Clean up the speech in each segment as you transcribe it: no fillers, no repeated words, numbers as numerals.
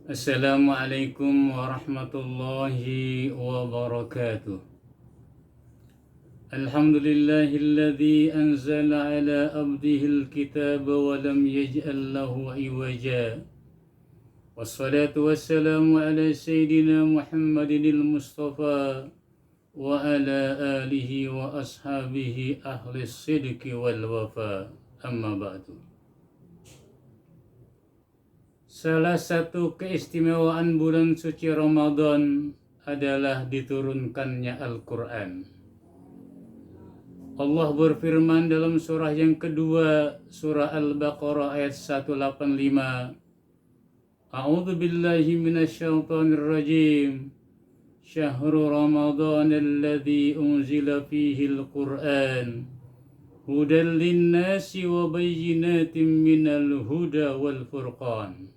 Assalamualaikum warahmatullahi wabarakatuh. Alhamdulillahilladzi anzala ala abdihil kitaba wa lam yaj'al lahu iwaja. Wassalatu wassalamu ala sayyidina Muhammadinil Mustafa wa ala alihi wa ashabihi ahli sidqi wal wafa. Amma ba'du. Salah satu keistimewaan bulan suci Ramadan adalah diturunkannya Al-Quran. Allah berfirman dalam surah yang kedua, surah Al-Baqarah ayat 185. A'udzu billahi minasyaitonir rajim. Syahrul Ramadan alladzi unzila fihi al-Qur'an hudan lin-nasi wa bayyinatin minal huda wal furqan.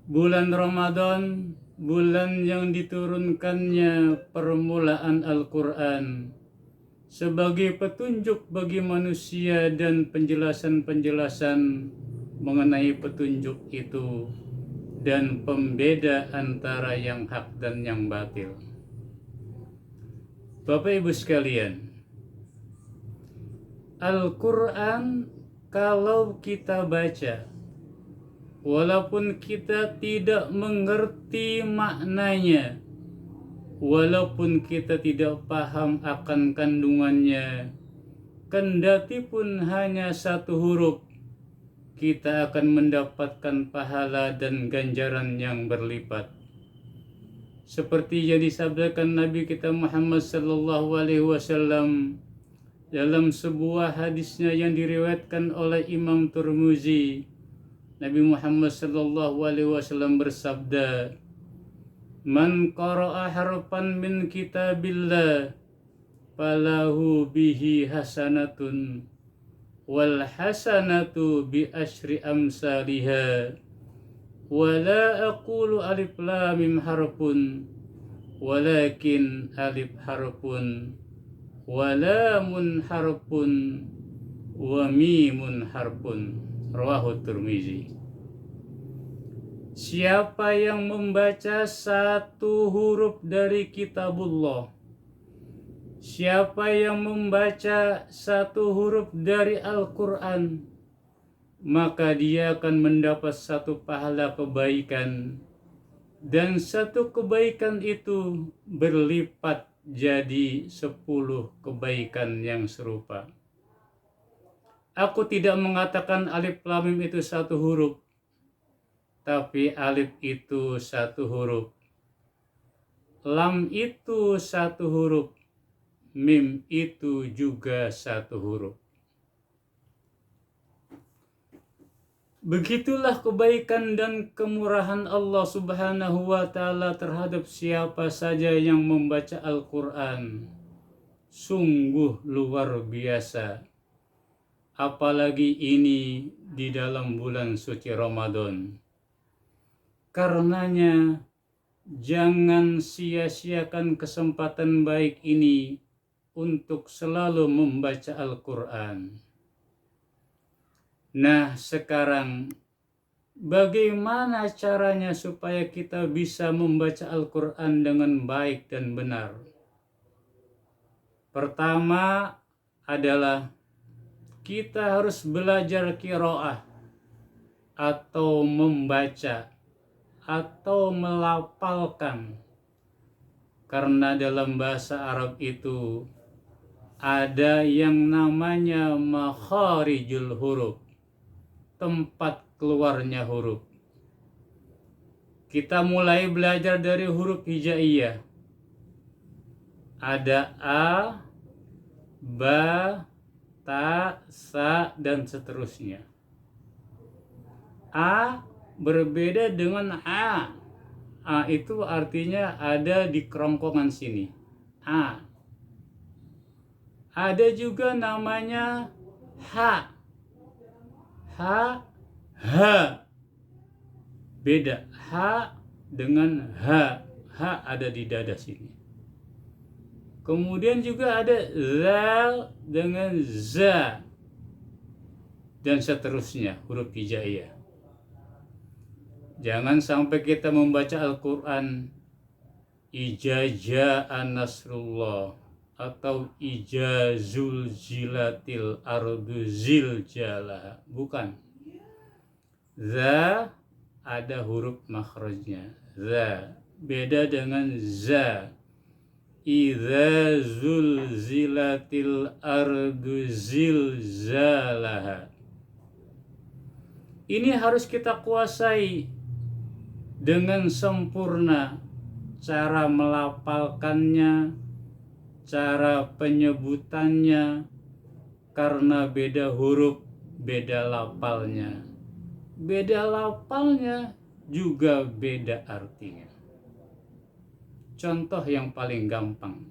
Bulan Ramadan, bulan yang diturunkannya permulaan Al-Quran sebagai petunjuk bagi manusia dan penjelasan-penjelasan mengenai petunjuk itu dan pembeda antara yang hak dan yang batil. Bapak Ibu sekalian, Al-Quran kalau kita baca, walaupun kita tidak mengerti maknanya, walaupun kita tidak paham akan kandungannya, kendati pun hanya satu huruf, kita akan mendapatkan pahala dan ganjaran yang berlipat. Seperti yang disabdakan Nabi kita Muhammad sallallahu alaihi wasallam dalam sebuah hadisnya yang diriwayatkan oleh Imam Tirmizi. Nabi Muhammad sallallahu alaihi wasallam bersabda, "Man qara'a harfan min kitabillah falahu bihi hasanatun wal hasanatu bi asyri amsalihha wa la aqulu alif lam mim harfun walakin alif harfun wa lamun harfun wa mimun harfun." Rawahu Tirmizi. Siapa yang membaca satu huruf dari kitabullah, siapa yang membaca satu huruf dari Al-Quran, maka dia akan mendapat satu pahala kebaikan, dan satu kebaikan itu berlipat jadi 10 kebaikan yang serupa. Aku tidak mengatakan alif lam mim itu satu huruf, tapi alif itu satu huruf, lam itu satu huruf, mim itu juga satu huruf. Begitulah kebaikan dan kemurahan Allah Subhanahu wa ta'ala terhadap siapa saja yang membaca Al-Quran. Sungguh luar biasa. Apalagi ini di dalam bulan suci Ramadan. Karenanya jangan sia-siakan kesempatan baik ini untuk selalu membaca Al-Quran. Nah, sekarang bagaimana caranya supaya kita bisa membaca Al-Quran dengan baik dan benar? Pertama adalah kita harus belajar qiraah atau membaca atau melafalkan. Karena dalam bahasa Arab itu ada yang namanya makharijul huruf, tempat keluarnya huruf. Kita mulai belajar dari huruf hijaiyah. Ada a, ba, ta, sa, dan seterusnya. A berbeda dengan a. A itu artinya ada di kerongkongan sini. A. Ada juga namanya ha. Ha, ha. Beda ha dengan ha. Ha ada di dada sini. Kemudian juga ada zal dengan za dan seterusnya huruf hijaiyah. Jangan sampai kita membaca Al-Quran ijaza'an nasrullah atau ijazul zilatil ardu ziljalah. Bukan. Za ada huruf makhrajnya. Za beda dengan za. Idza zulzilatil ardu zilzalaha. Ini harus kita kuasai dengan sempurna, cara melafalkannya, cara penyebutannya, karena beda huruf, beda lafalnya. Beda lafalnya juga beda artinya. Contoh yang paling gampang.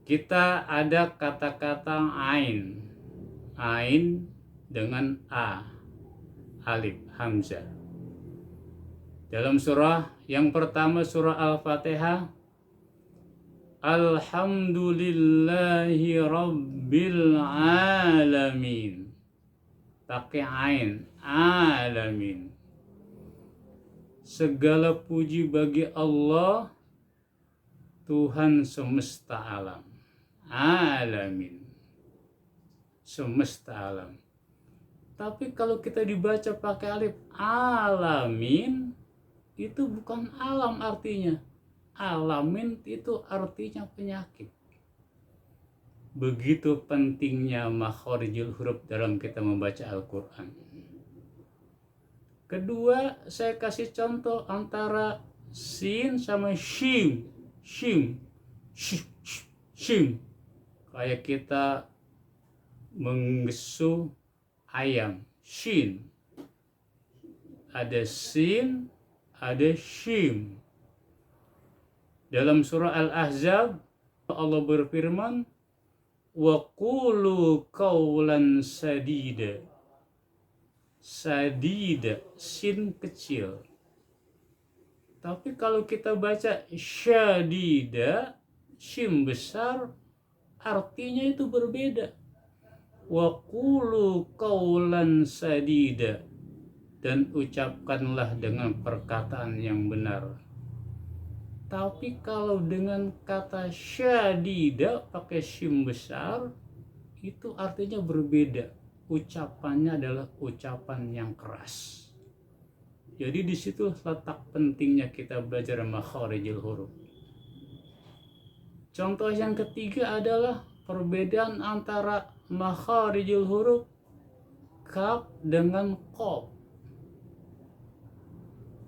Kita ada kata-kata ain. Ain dengan a, alif, hamzah. Dalam surah yang pertama, surah Al-Fatihah, Alhamdulillahi Rabbil Alamin. Pakai ain, alamin. Segala puji bagi Allah, Tuhan semesta alam. Alamin. Semesta alam. Tapi kalau kita dibaca pakai alif, alamin, itu bukan alam artinya. Alamin itu artinya penyakit. Begitu pentingnya makharijul huruf dalam kita membaca Al-Quran. Kedua, saya kasih contoh antara sin sama shim. Shim. Shim. Kayak kita menggesu ayam. Shin. Ada sin, ada shim. Dalam surah Al-Ahzab, Allah berfirman, wa qulu qawlan sadida. Sadida, sin kecil. Tapi kalau kita baca syadida, shim besar, artinya itu berbeda. Wa qulu qawlan sadida, dan ucapkanlah dengan perkataan yang benar. Tapi kalau dengan kata syadida pakai shim besar, itu artinya berbeda. Ucapannya adalah ucapan yang keras. Jadi di situ letak pentingnya kita belajar makharijul huruf. Contoh yang ketiga adalah perbedaan antara makharijul huruf kaf dengan qaf.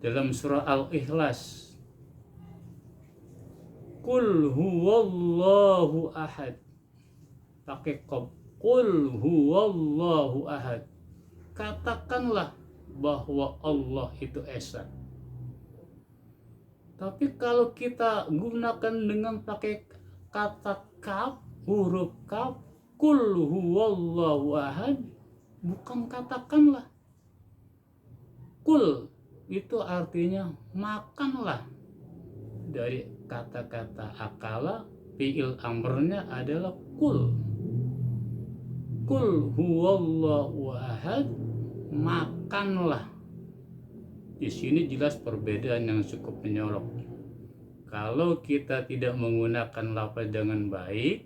Dalam surah Al-Ikhlas, Qul huwallahu ahad, pakai qaf. Qul huwallahu ahad. Katakanlah bahwa Allah itu esa. Tapi kalau kita gunakan dengan pakai kata kaf, huruf kaf, qul huwallahu ahad, bukan katakanlah. Qul itu artinya makanlah. Dari kata-kata akala, fi'il amrnya adalah qul. Qul huwallahu ahad, makanlah. Di sini jelas perbedaan yang cukup menyorok. Kalau kita tidak menggunakan lafaz dengan baik,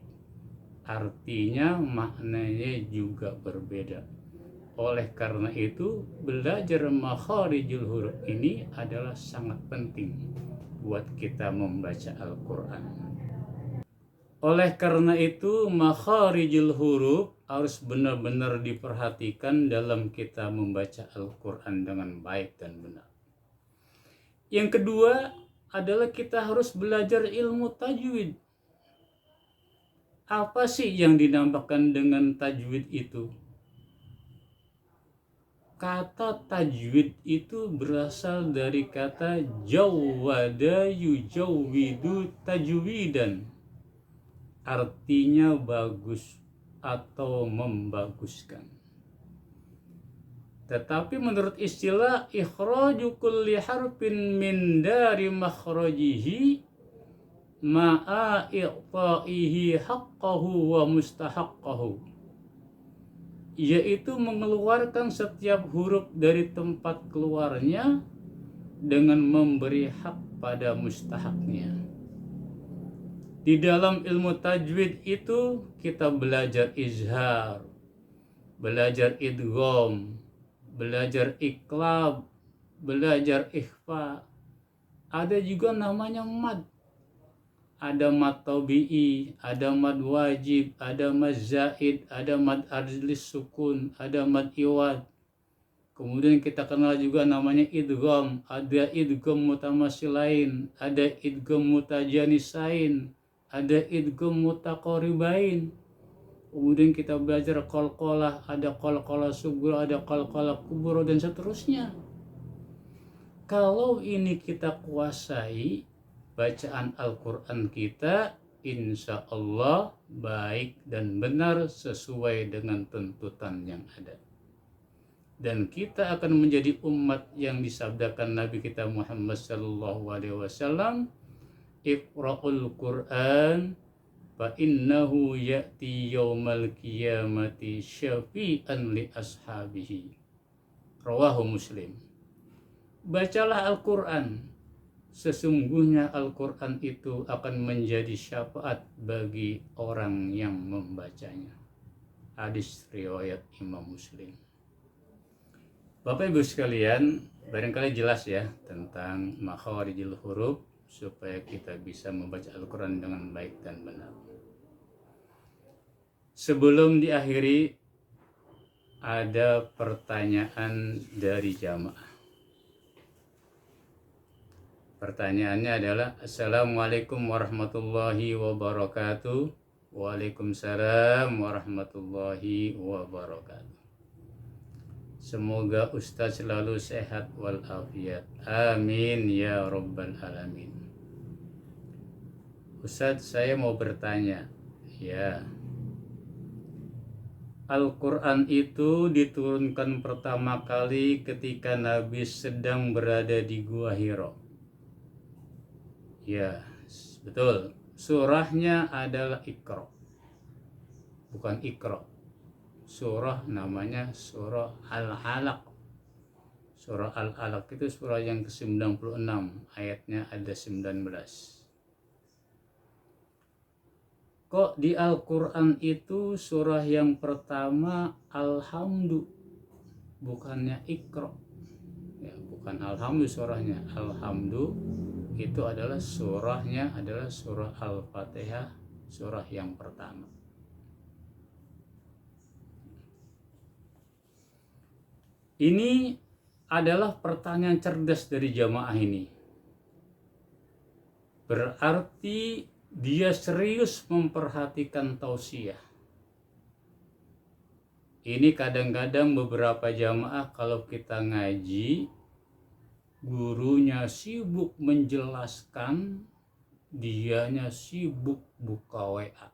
artinya maknanya juga berbeda. Oleh karena itu, belajar makharijul huruf ini adalah sangat penting buat kita membaca Al-Quran. Oleh karena itu, makharijul huruf harus benar-benar diperhatikan dalam kita membaca Al-Quran dengan baik dan benar. Yang kedua adalah kita harus belajar ilmu tajwid. Apa sih yang dinamakan dengan tajwid itu? Kata tajwid itu berasal dari kata jawwada yujawwidu tajwidan. Artinya bagus atau membaguskan. Tetapi menurut istilah ikhraju kulli harfin min dari makhrajihi ma'a i'ta'ihi haqqahu wa mustahaqqahu. yaitu mengeluarkan setiap huruf dari tempat keluarnya dengan memberi hak pada mustahaknya. Di dalam ilmu tajwid itu kita belajar izhar, belajar idgham, belajar iqlab, belajar ikhfa. Ada juga namanya mad. Ada mad tabi'i, ada mad wajib, ada mad zaid, ada mad ardlis sukun, ada mad iwad. Kemudian kita kenal juga namanya idgham, ada idgham mutamatsilain, ada idgham mutajanisain, ada idgham mutaqaribain. Kemudian kita belajar qalqalah, ada qalqalah sughra, ada qalqalah kubra, dan seterusnya. Kalau ini kita kuasai bacaan Al-Quran kita, insya Allah baik dan benar sesuai dengan tuntutan yang ada. Dan kita akan menjadi umat yang disabdakan Nabi kita Muhammad SAW, Iqra'ul Quran fa innahu ya'ti yawmal qiyamati syafi'an li ashabihi. Rawahu Muslim. Bacalah Al-Quran, sesungguhnya Al-Quran itu akan menjadi syafaat bagi orang yang membacanya. Hadis riwayat Imam Muslim. Bapak Ibu sekalian, barangkali jelas ya tentang makharijul huruf supaya kita bisa membaca Al-Quran dengan baik dan benar. Sebelum diakhiri, ada pertanyaan dari jamaah. Pertanyaannya adalah, Assalamualaikum warahmatullahi wabarakatuh. Waalaikumsalam warahmatullahi wabarakatuh. Semoga Ustaz selalu sehat walafiat. Amin ya rabbal alamin. Ustaz, saya mau bertanya. Ya, Al-Quran itu diturunkan pertama kali ketika Nabi sedang berada di Gua Hira. Ya, betul. Surahnya adalah Iqra, bukan Iqra. Surah namanya surah Al-Alaq. Surah Al-Alaq itu surah yang ke-96, ayatnya ada 19. Kok di Al-Quran itu surah yang pertama Alhamdu, bukannya Iqra? Ya, bukan Alhamdu surahnya. Alhamdu itu adalah surahnya adalah surah Al-Fatihah, surah yang pertama. Ini adalah pertanyaan cerdas dari jamaah ini. Berarti dia serius memperhatikan tausiah. Ini kadang-kadang beberapa jamaah kalau kita ngaji, gurunya sibuk menjelaskan, dianya sibuk buka WA,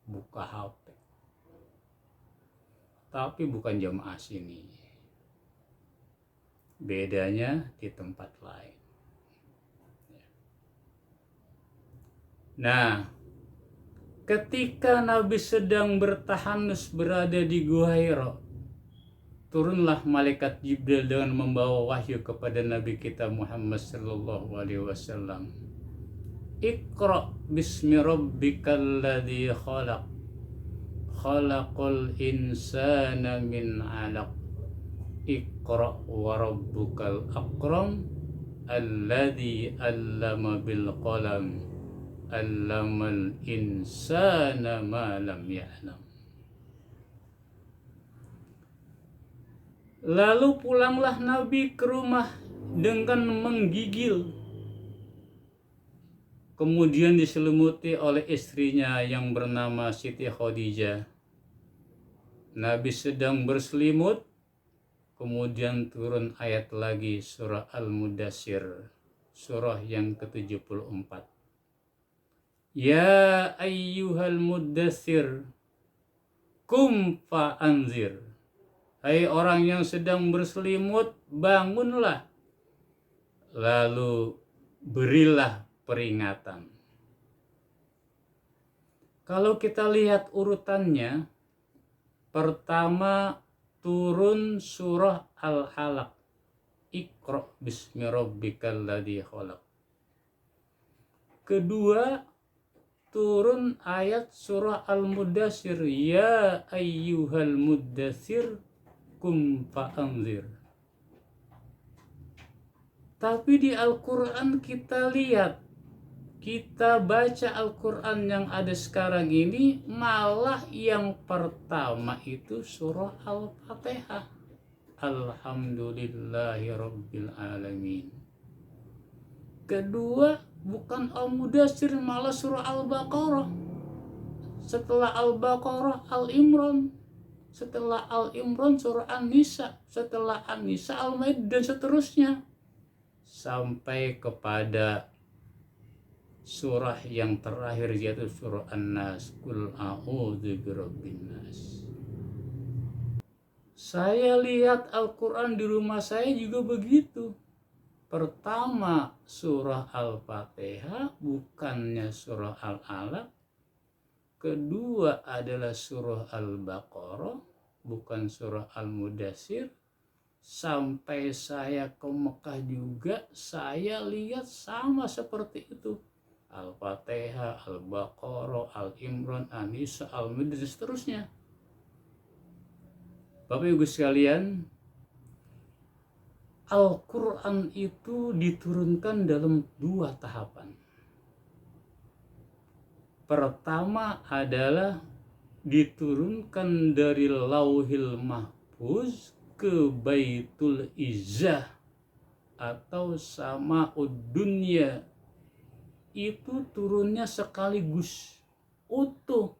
buka HP. Tapi bukan jamaah sini. Bedanya di tempat lain. Nah, ketika Nabi sedang bertahanus berada di Gua Hira, turunlah malaikat Jibril dengan membawa wahyu kepada Nabi kita Muhammad sallallahu alaihi wasallam. Iqra bismi rabbikal ladzi khalaq. Khalaqal insana min 'alaq. Iqra wa rabbukal akram alladzi 'allama bil qalam. 'Allamal insana ma lam ya'lam. Lalu pulanglah Nabi ke rumah dengan menggigil. Kemudian diselimuti oleh istrinya yang bernama Siti Khadijah. Nabi sedang berselimut, kemudian turun ayat lagi surah Al-Mudassir, surah yang ke-74. Ya ayyuhal mudassir, kum fa'anzir. Hai orang yang sedang berselimut, bangunlah, lalu berilah peringatan. Kalau kita lihat urutannya, Pertama turun surah Al-Alaq. Iqra bismi rabbikal ladzi khalaq. Kedua turun ayat surah Al-Mudaththir, ya ayyuhal muddaththir qum fa'anzir. Tapi di Al-Quran kita lihat, kita baca Al-Quran yang ada sekarang ini, malah yang pertama itu surah Al-Fatihah. Alhamdulillahi Rabbil Alamin. Kedua bukan Al-Mudaththir, malah surah Al-Baqarah. Setelah Al-Baqarah Al-Imran. Setelah Al-Imran surah An-Nisa. Setelah An-Nisa Al-Maidah, dan seterusnya sampai kepada surah yang terakhir, yaitu surah An-Nas. Qul a'udzu birabbin nas. Saya lihat Al-Quran di rumah saya juga begitu. Pertama surah Al-Fatihah, bukannya surah Al-Alaq. Kedua adalah surah Al-Baqarah, bukan surah Al-Mudaththir. Sampai saya ke Mekah juga, saya lihat sama seperti itu. Al-Fatihah, Al-Baqarah, Al-Imran, An-Nisa, Al-Maidah, dan seterusnya. Bapak Ibu sekalian, Al-Quran itu diturunkan dalam dua tahapan. Pertama adalah diturunkan dari Lauhil Mahfuz ke Baitul Izzah atau Sama'ud Dunya. Itu turunnya sekaligus utuh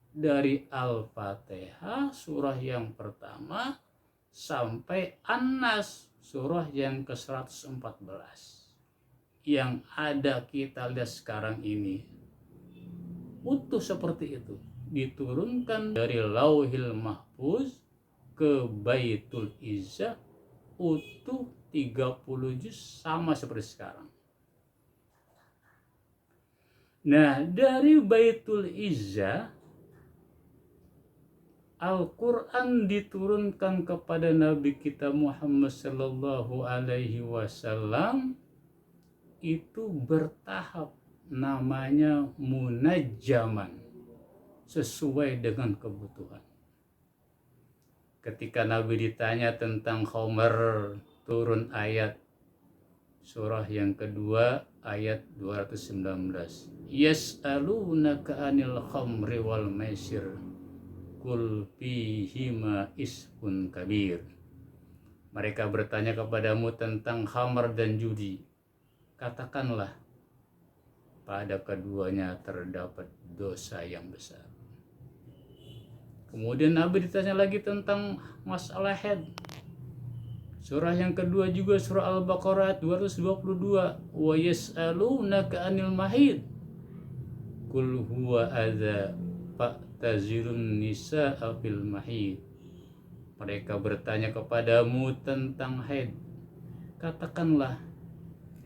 dari Al-Fatihah surah yang pertama sampai An-Nas surah yang ke-114. Yang ada kita lihat sekarang ini utuh seperti itu, diturunkan dari Lauhil Mahfuz ke Baitul Izzah, utuh 30 juz sama seperti sekarang. Nah, dari Baitul Izzah Al-Quran diturunkan kepada Nabi kita Muhammad sallallahu alaihi wasallam itu bertahap, namanya munajjaman, sesuai dengan kebutuhan. Ketika Nabi ditanya tentang khamar, turun ayat surah yang kedua ayat 219. Yas'alunaka 'anil khamri wal maisir Qul fihima ismun kabir. Mereka bertanya kepadamu tentang khamar dan judi. Katakanlah, pada keduanya terdapat dosa yang besar. Kemudian Nabi ditanya lagi tentang masalah haid. Surah yang kedua juga surah Al-Baqarah 222. Wa yas'alunaka 'anil mahid. Qul huwa adza fa'tazirun nisa'a fil mahid. Mereka bertanya kepadamu tentang haid. Katakanlah,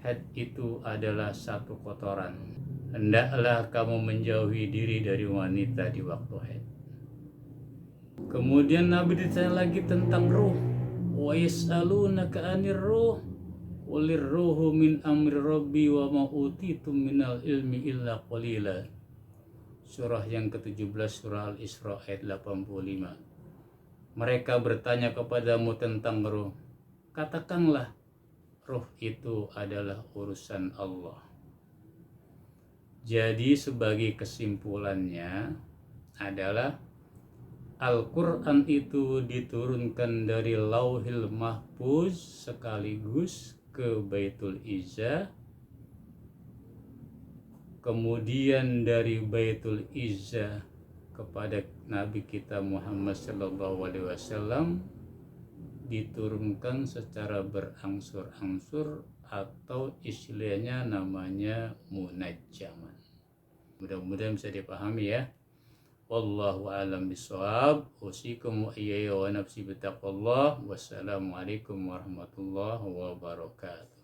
haid itu adalah satu kotoran. Hendaklah kamu menjauhi diri dari wanita di waktu haid. Kemudian Nabi ditanya lagi tentang ruh. Wa yas'alunaka 'anir ruh. Qulir ruhu min amri rabbi wa ma utitum minal ilmi illa qalila. Surah yang ke-17 surah Al-Isra ayat 85. Mereka bertanya kepadamu tentang ruh. Katakanlah, ruh itu adalah urusan Allah. Jadi sebagai kesimpulannya adalah Al-Quran itu diturunkan dari Lauhil Mahfuz sekaligus ke Baitul Izzah, kemudian dari Baitul Izzah kepada Nabi kita Muhammad SAW diturunkan secara berangsur-angsur atau istilahnya namanya munajjaman. Mudah-mudahan bisa dipahami ya. Wallahu a'lam bishawab. Usikum wa iyaya wa nafsi bittaqwallah. Wassalamualaikum warahmatullahi wabarakatuh.